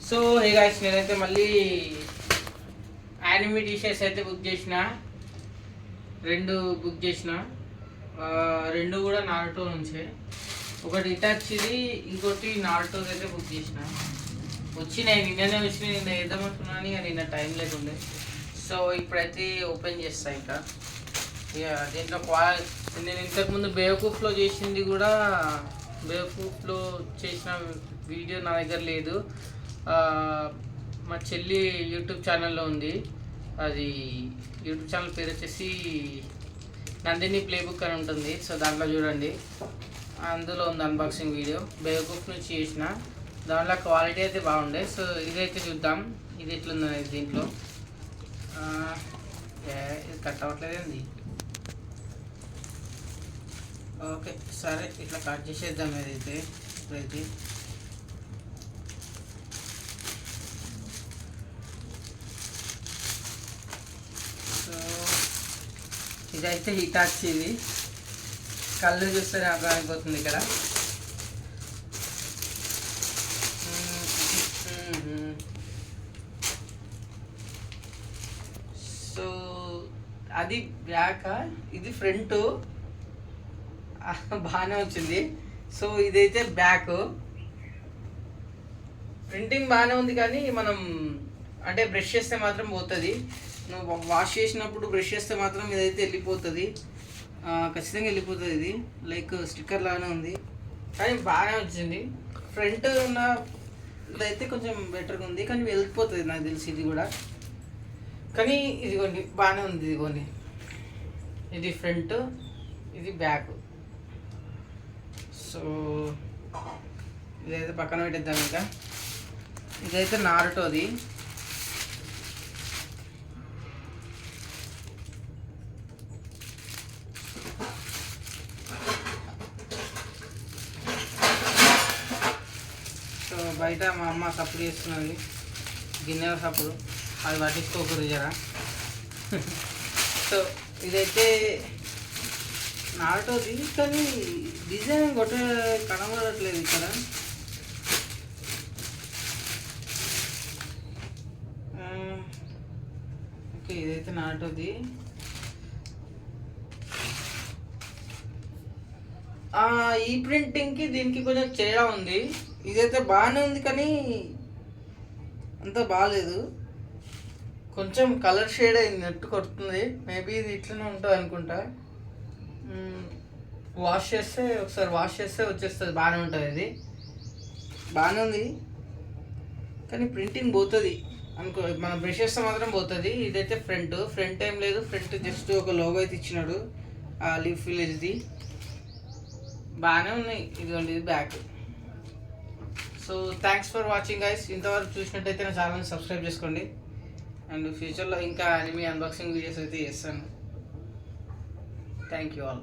So hey guys, నేనైతే మళ్ళీ anime T shirts అయితే బుక్ చేసిన. రెండు బుక్ చేసిన, రెండు కూడా నారుటో నుంచే. ఒకటి ఇటాచిది, ఇంకోటి నారుటోది అయితే బుక్ చేసిన. వచ్చినాయి, నిన్ననే వచ్చినాయి. నిన్న వేద్దామనుకున్నాను, ఇక నిన్న టైం లేకుండే. సో ఇప్పుడైతే ఓపెన్ చేస్తా. ఇంకా ఇక దీంట్లో నేను ఇంతకుముందు బేవకూఫ్లో చేసింది కూడా, బేవకూఫ్లో చేసిన వీడియో నా దగ్గర లేదు. మా చెల్లి యూట్యూబ్ ఛానల్లో ఉంది. అది యూట్యూబ్ ఛానల్ పేరు వచ్చేసి నందిని ప్లేబుక్ అని ఉంటుంది. సో దాంట్లో చూడండి, అందులో ఉంది అన్బాక్సింగ్ వీడియో. బేవకూఫ్ నుంచి చేసిన దాంట్లో క్వాలిటీ అయితే బాగుండే. సో ఇదైతే చూద్దాం, ఇది ఎట్లుంది దీంట్లో. ఇది కట్ అవ్వట్లేదండి. ఓకే సరే, ఇట్లా కట్ చేసేద్దాం. ఏదైతే ఇప్పుడైతే సో ఇదైతే హిటాచి. ఇది కళ్ళు చూస్తే అర్థమైపోతుంది ఇక్కడ. సో అది బ్యాక్, ఇది ఫ్రంట్. బాగానే వచ్చింది. సో ఇదైతే బ్యాక్. ప్రింటింగ్ బాగానే ఉంది, కానీ మనం అంటే బ్రష్ చేస్తే మాత్రం పోతుంది. నువ్వు వాష్ చేసినప్పుడు బ్రష్ చేస్తే మాత్రం ఇదైతే వెళ్ళిపోతుంది, ఖచ్చితంగా వెళ్ళిపోతుంది. ఇది లైక్ స్టిక్కర్ లాగానే ఉంది, కానీ బాగానే వచ్చింది. ఫ్రంట్ ఉన్న ఇదైతే కొంచెం బెటర్గా ఉంది, కానీ వెళ్ళిపోతుంది నాకు తెలిసి ఇది కూడా. కానీ ఇదిగోండి బాగానే ఉంది. ఇదిగోండి, ఇది ఫ్రంట్, ఇది బ్యాక్. సో ఇదైతే పక్కన పెట్టేద్దాం. ఇంకా ఇదైతే నారుటోది. సో బయట మా అమ్మ సప్పుడు చేస్తున్నది, గిన్నెల సప్పుడు. అది పట్టించుకోకూడదు జరా. సో ఇదైతే నారుటోది, కానీ డిజైన్ కొట్ట కనబడట్లేదు ఇక్కడ. ఓకే, ఇదైతే నారుటోది. ఈ ప్రింటింగ్కి దీనికి కొంచెం తేడా ఉంది. ఇదైతే బాగానే ఉంది, కానీ అంత బాగాలేదు. కొంచెం కలర్ షేడ్ అయినట్టు కొడుతుంది. మేబీ ఇది ఇట్లనే ఉంటుంది అనుకుంటా. వాష్ చేస్తే, ఒకసారి వాష్ చేస్తే వచ్చేస్తుంది, బాగానే ఉంటుంది. ఇది బాగానే ఉంది, కానీ ప్రింటింగ్ పోతుంది అనుకో. మనం బ్రష్ చేస్తే మాత్రం పోతుంది. ఇదైతే ఫ్రంట్ ఏం లేదు. ఫ్రంట్ జస్ట్ ఒక లోగో అయితే ఇచ్చినాడు, ఆ లీఫ్ విలేజ్ది. బాగానే ఉన్నాయి. ఇదిగోండి, ఇది back. So thanks for watching guys. ఇంతవరకు చూసినట్టయితే నా ఛానల్ని సబ్స్క్రైబ్ చేసుకోండి. అండ్ ఫ్యూచర్లో ఇంకా యానిమే అన్బాక్సింగ్ వీడియోస్ అయితే చేస్తాను. Thank you all.